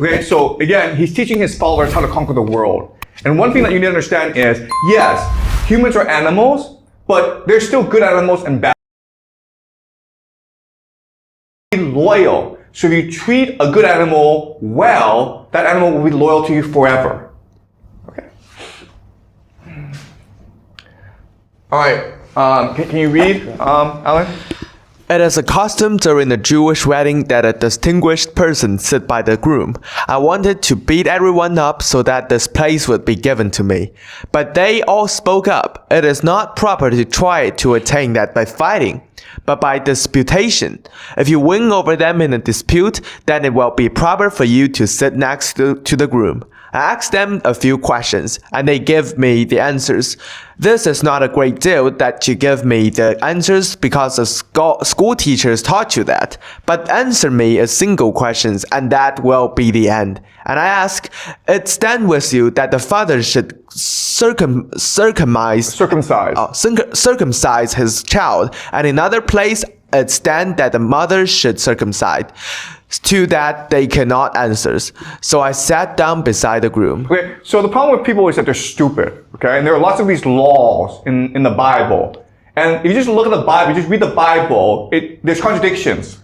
Okay, so again, he's teaching his followers how to conquer the world. And one thing that you need to understand is, yes, humans are animals, but there's still good animals and bad. Be loyal. So if you treat a good animal well, that animal will be loyal to you forever. Okay. All right. Can you read, Alan? It is a custom during a Jewish wedding that a distinguished person sit by the groom. I wanted to beat everyone up so that this place would be given to me. But they all spoke up. It is not proper to try to attain that by fighting, but by disputation. If you win over them in a dispute, then it will be proper for you to sit next to the groom. I asked them a few questions, and they give me the answers. This is not a great deal that you give me the answers because the school teachers taught you that. But answer me a single question, and that will be the end. And I ask, it stands with you that the father should circumcise his child, and in another place it stands that the mother should circumcise. To that they cannot answer. So I sat down beside the groom. Okay, so the problem with people is that they're stupid, okay? And there are lots of these laws in the Bible. And if you just look at the Bible, you just read the Bible, there's contradictions.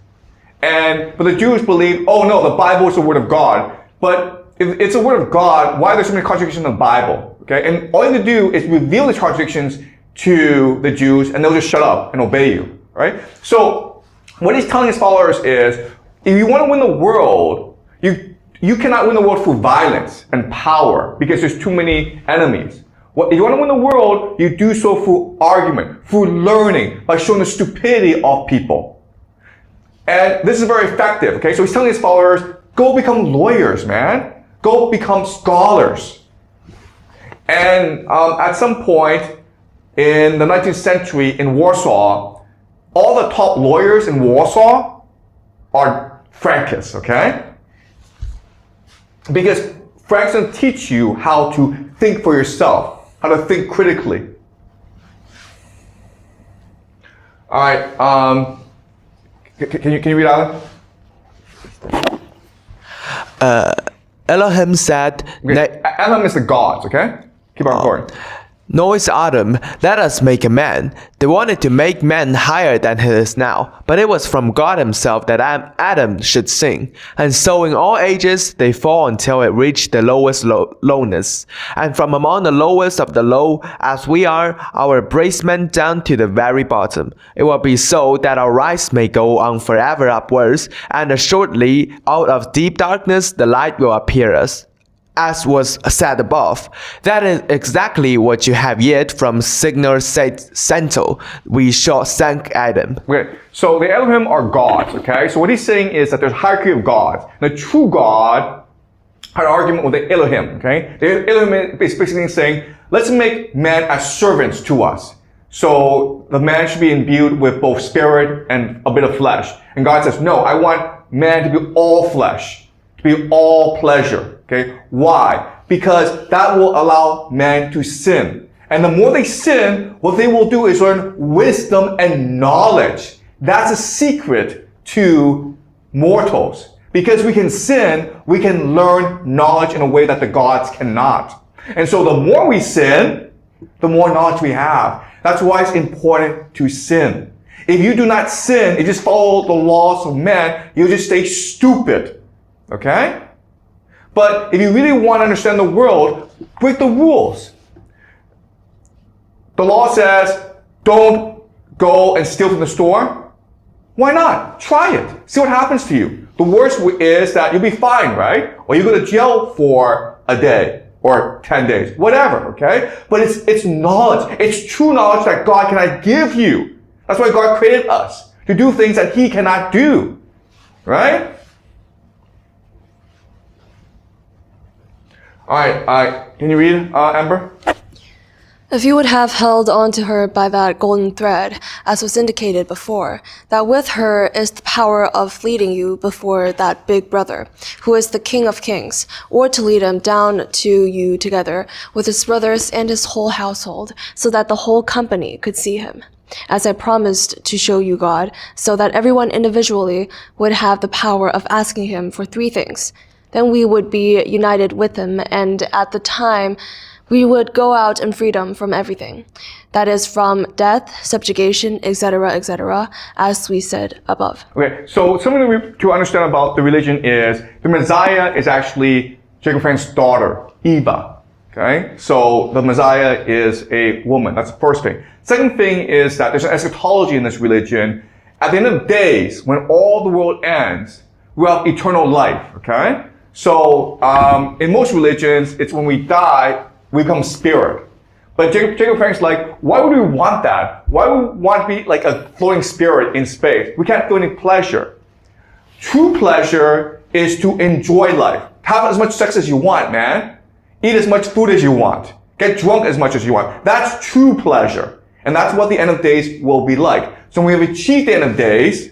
But the Jews believe, oh no, the Bible is the Word of God. But if it's the Word of God, why are there so many contradictions in the Bible? Okay, and all you have to do is reveal these contradictions to the Jews, and they'll just shut up and obey you, right? So what he's telling his followers is, if you want to win the world, you cannot win the world through violence and power because there's too many enemies. If you want to win the world, you do so through argument, through learning, by showing the stupidity of people. And this is very effective, okay? So he's telling his followers, go become lawyers, man. Go become scholars. And at some point in the 19th century in Warsaw, all the top lawyers in Warsaw are Frankists, okay? Because Frankists teach you how to think for yourself, how to think critically. All right, can you read Alan? Elohim said, okay. Elohim is the gods, okay? Keep on going. Noise Adam, let us make a man. They wanted to make man higher than he is now, but it was from God himself that Adam should sing. And so in all ages they fall until it reached the lowest lowness. And from among the lowest of the low, as we are, our bracement down to the very bottom. It will be so that our rise may go on forever upwards, and shortly out of deep darkness the light will appear us. As was said above, that is exactly what you have yet from signal Sento. We shall thank Adam. Okay, so the Elohim are gods, okay? So what he's saying is that there's a hierarchy of gods. The true God had an argument with the Elohim, okay? The Elohim is basically saying, let's make man as servants to us. So the man should be imbued with both spirit and a bit of flesh. And God says, no, I want man to be all flesh, to be all pleasure. Okay, why? Because that will allow man to sin. And the more they sin, what they will do is learn wisdom and knowledge. That's a secret to mortals. Because we can sin, we can learn knowledge in a way that the gods cannot. And so the more we sin, the more knowledge we have. That's why it's important to sin. If you do not sin, you just follow the laws of man, you'll just stay stupid. Okay? But if you really want to understand the world, break the rules. The law says, don't go and steal from the store. Why not? Try it. See what happens to you. The worst is that you'll be fined, right? Or you go to jail for a day or 10 days, whatever, okay? But it's knowledge. It's true knowledge that God cannot give you. That's why God created us, to do things that He cannot do, right? All right. Can you read, Amber? If you would have held on to her by that golden thread, as was indicated before, that with her is the power of leading you before that big brother, who is the King of Kings, or to lead him down to you together with his brothers and his whole household, so that the whole company could see him. As I promised to show you God, so that everyone individually would have the power of asking him for three things, then we would be united with him, and at the time, we would go out in freedom from everything. That is from death, subjugation, etc., as we said above. Okay, so something to understand about the religion is the Messiah is actually Jacob Frank's daughter, Eva. Okay, so the Messiah is a woman. That's the first thing. Second thing is that there's an eschatology in this religion. At the end of days, when all the world ends, we have eternal life. Okay, so in most religions, it's when we die, we become spirit. But Jacob Frank's like, why would we want that? Why would we want to be like a floating spirit in space? We can't feel any pleasure. True pleasure is to enjoy life. Have as much sex as you want, man. Eat as much food as you want. Get drunk as much as you want. That's true pleasure. And that's what the end of days will be like. So when we have achieved the end of days,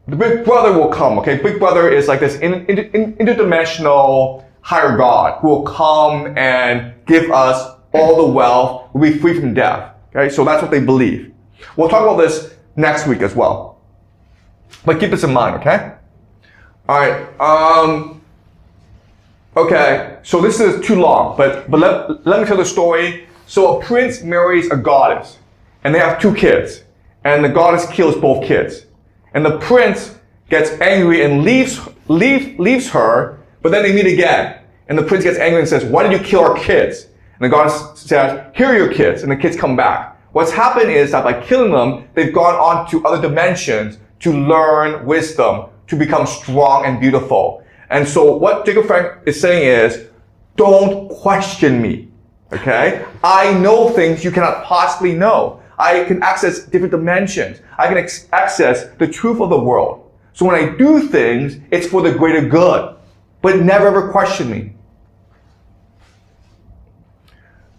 the big brother will come, okay? Big brother is like this interdimensional higher God who will come and give us all the wealth. We'll be free from death, okay? So that's what they believe. We'll talk about this next week as well. But keep this in mind, okay? All right. Okay, so this is too long, but let me tell the story. So a prince marries a goddess, and they have 2 kids, and the goddess kills both kids. And the prince gets angry and leaves her, but then they meet again. And the prince gets angry and says, why did you kill our kids? And the goddess says, here are your kids, and the kids come back. What's happened is that by killing them, they've gone on to other dimensions to learn wisdom, to become strong and beautiful. And so what Jacob Frank is saying is, don't question me, okay? I know things you cannot possibly know. I can access different dimensions. I can access the truth of the world. So when I do things, it's for the greater good. But never ever question me.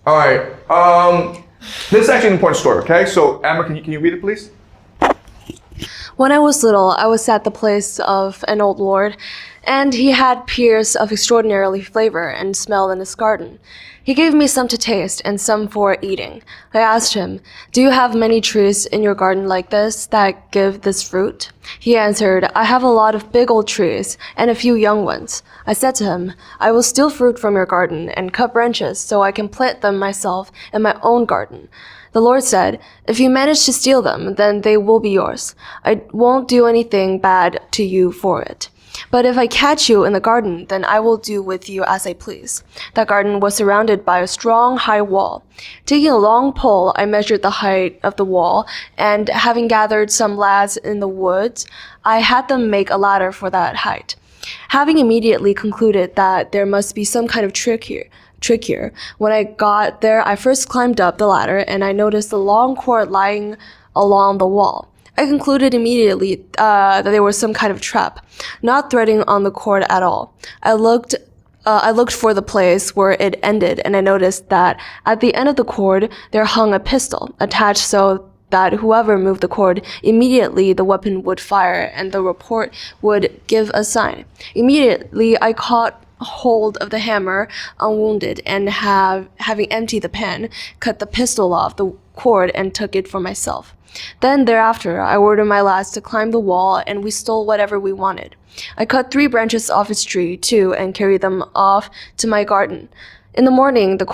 All right. This is actually an important story, okay? So Amber, can you read it, please? When I was little, I was at the place of an old lord, and he had pears of extraordinary flavor and smell in his garden. He gave me some to taste and some for eating. I asked him, do you have many trees in your garden like this that give this fruit? He answered, I have a lot of big old trees and a few young ones. I said to him, I will steal fruit from your garden and cut branches so I can plant them myself in my own garden. The Lord said, if you manage to steal them, then they will be yours. I won't do anything bad to you for it. But if I catch you in the garden, then I will do with you as I please. That garden was surrounded by a strong, high wall. Taking a long pole, I measured the height of the wall, and having gathered some lads in the woods, I had them make a ladder for that height. Having immediately concluded that there must be some kind of trick here, when I got there, I first climbed up the ladder, and I noticed a long cord lying along the wall. I concluded immediately that there was some kind of trap, not threading on the cord at all. I looked for the place where it ended, and I noticed that at the end of the cord there hung a pistol, attached so that whoever moved the cord, immediately the weapon would fire, and the report would give a sign. Immediately I caught hold of the hammer, unwounded, and having emptied the pen, cut the pistol off the cord and took it for myself. Then thereafter, I ordered my lads to climb the wall, and we stole whatever we wanted. I cut 3 branches off its tree, too, and carried them off to my garden. In the morning, the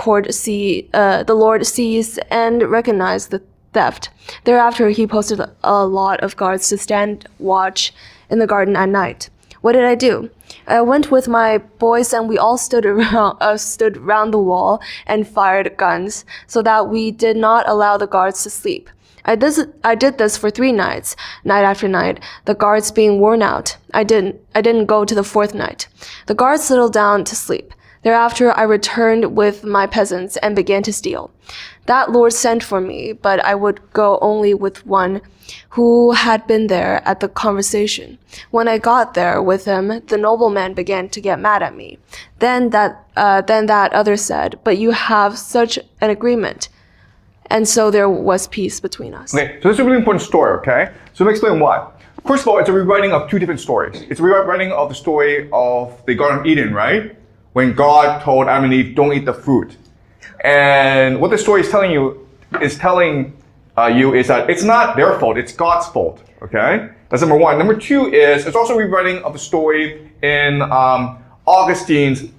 Lord seized and recognized the theft. Thereafter, he posted a lot of guards to stand watch in the garden at night. What did I do? I went with my boys, and we all stood round the wall and fired guns, so that we did not allow the guards to sleep. I did this for 3 nights, night after night, the guards being worn out. I didn't go to the 4th night. The guards settled down to sleep. Thereafter, I returned with my peasants and began to steal. That lord sent for me, but I would go only with one who had been there at the conversation. When I got there with him, the nobleman began to get mad at me. Then that other said, but you have such an agreement. And so there was peace between us. Okay, so this is a really important story, okay? So let me explain why. First of all, it's a rewriting of 2 different stories. It's a rewriting of the story of the Garden of Eden, right? When God told Adam and Eve, don't eat the fruit. And what the story is telling you is that it's not their fault, it's God's fault, okay? That's number 1. Number 2 is, it's also a rewriting of the story in Augustine's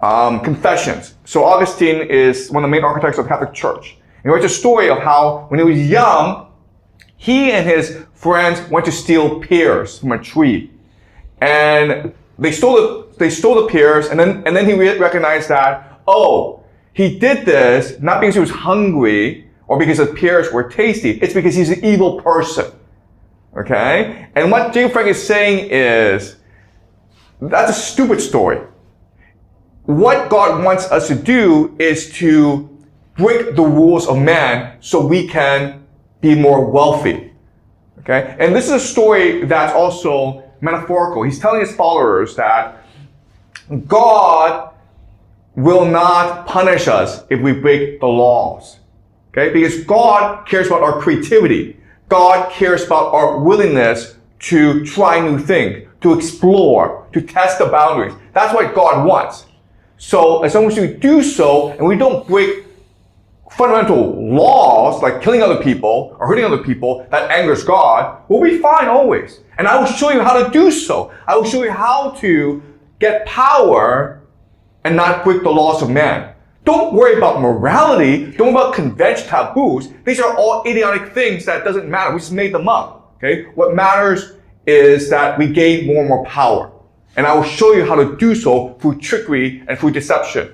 Confessions. So Augustine is one of the main architects of the Catholic Church. And he writes a story of how when he was young, he and his friends went to steal pears from a tree. And they stole the pears, and then he recognized that, oh, he did this not because he was hungry or because the pears were tasty. It's because he's an evil person. Okay? And what James Frank is saying is, that's a stupid story. What God wants us to do is to break the rules of man so we can be more wealthy. Okay? And this is a story that's also metaphorical. He's telling his followers that God will not punish us if we break the laws. Okay? Because God cares about our creativity. God cares about our willingness to try new things, to explore, to test the boundaries. That's what God wants. So as long as we do so and we don't break fundamental laws like killing other people or hurting other people that angers God, we'll be fine always. And I will show you how to do so. I will show you how to get power and not break the laws of man. Don't worry about morality. Don't worry about convention, taboos. These are all idiotic things that doesn't matter. We just made them up. Okay? What matters is that we gain more and more power. And I will show you how to do so through trickery and through deception.